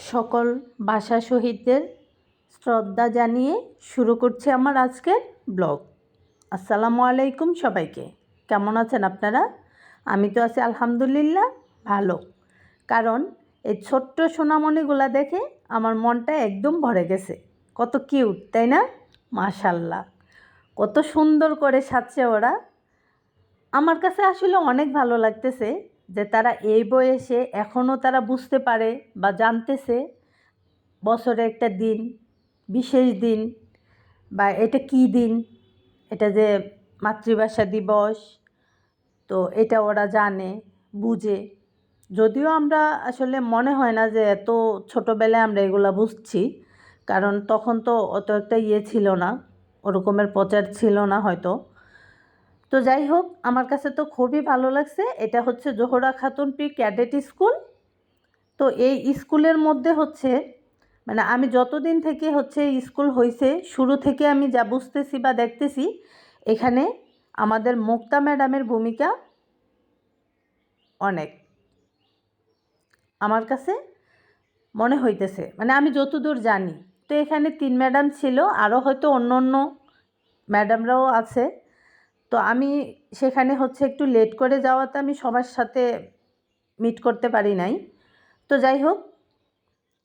সকল ভাষা শহীদদের শ্রদ্ধা জানিয়ে শুরু করছি আমার আজকের ব্লগ। আসসালামু আলাইকুম সবাইকে। কেমন আছেন আপনারা? আমি তো আছি আলহামদুলিল্লাহ ভালো। কারণ এই ছোট্ট সোনামণিগুলা দেখে আমার মনটা একদম ভরে গেছে। কত কিউট, তাই না? মাশাল্লাহ, কত সুন্দর করে সাজছে ওরা। আমার কাছে আসলে অনেক ভালো লাগতেছে যে তারা এই বয়সে এখনও তারা বুঝতে পারে বা জানতেছে বছরে একটা দিন, বিশেষ দিন, বা এটা কী দিন, এটা যে মাতৃভাষা দিবস। তো এটা ওরা জানে, বুঝে। যদিও আমরা আসলে মনে হয় না যে এত ছোটোবেলায় আমরা এগুলা বুঝছি, কারণ তখন তো অত একটা ছিল না, ওরকমের প্রচার ছিল না হয়তো। তো যাই হোক, আমার কাছে তো খুবই ভালো লাগছে। এটা হচ্ছে Zohra Khatun pre cadet school. তো এই স্কুলের মধ্যে হচ্ছে মানে আমি যতদিন থেকে হচ্ছে স্কুল হয়েছে, শুরু থেকে আমি যা বুঝতেছি বা দেখতেছি, এখানে আমাদের মুক্তা ম্যাডামের ভূমিকা অনেক আমার কাছে মনে হইতেছে, মানে আমি যতদূর জানি। তো এখানে 3 ম্যাডাম ছিল, আরও হয়তো অন্য অন্য ম্যাডামরাও আছে। তো আমি সেখানে হচ্ছে একটু লেট করে যাওয়াতে আমি সবার সাথে মিট করতে পারি নাই। তো যাই হোক,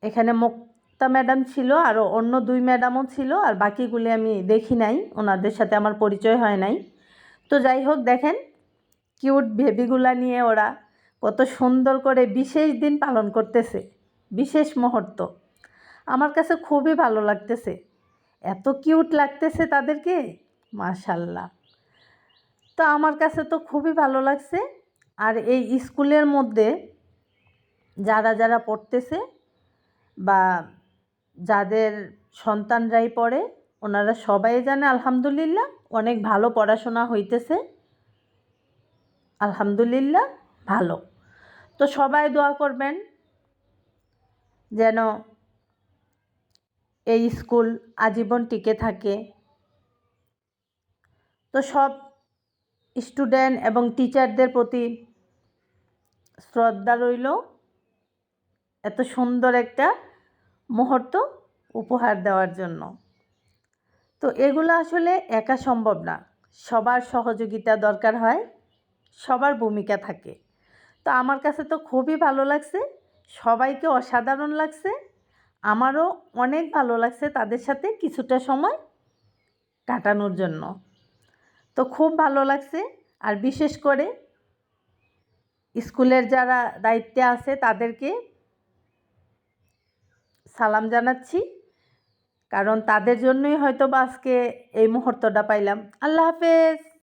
এখানে মুক্তা ম্যাডাম ছিল, আরও অন্য 2 ম্যাডামও ছিল, আর বাকিগুলি আমি দেখি নাই, ওনাদের সাথে আমার পরিচয় হয় নাই। তো যাই হোক, দেখেন কিউট বেবিগুলা নিয়ে ওরা কত সুন্দর করে বিশেষ দিন পালন করতেছে, বিশেষ মুহূর্ত। আমার কাছে খুবই ভালো লাগতেছে, এত কিউট লাগতেছে তাদেরকে, মাশাল্লাহ। তো আমার কাছে তো খুবই ভালো লাগছে। আর এই স্কুলের মধ্যে যারা যারা পড়তেছে বা যাদের সন্তানরাই পড়ে, ওনারা সবাই জানে আলহামদুলিল্লাহ অনেক ভালো পড়াশোনা হইতেছে, আলহামদুলিল্লাহ ভালো। তো সবাই দোয়া করবেন যেন এই স্কুল আজীবন টিকে থাকে। তো সব স্টুডেন্ট এবং টিচারদের প্রতি শ্রদ্ধা রইল, এত সুন্দর একটা মুহূর্ত উপহার দেওয়ার জন্য। তো এগুলো আসলে একা সম্ভব না, সবার সহযোগিতা দরকার হয়, সবার ভূমিকা থাকে। তো আমার কাছে তো খুবই ভালো লাগছে, সবাইকে অসাধারণ লাগছে। আমারও অনেক ভালো লাগছে তাদের সাথে কিছুটা সময় কাটানোর জন্য। তো খুব ভালো লাগছে। আর বিশেষ করে স্কুলের যারা দায়িত্বে আছে তাদেরকে সালাম জানাচ্ছি, কারণ তাদের জন্যই হয়তো বা আজকে এই মুহূর্তটা পাইলাম। আল্লাহ হাফেজ।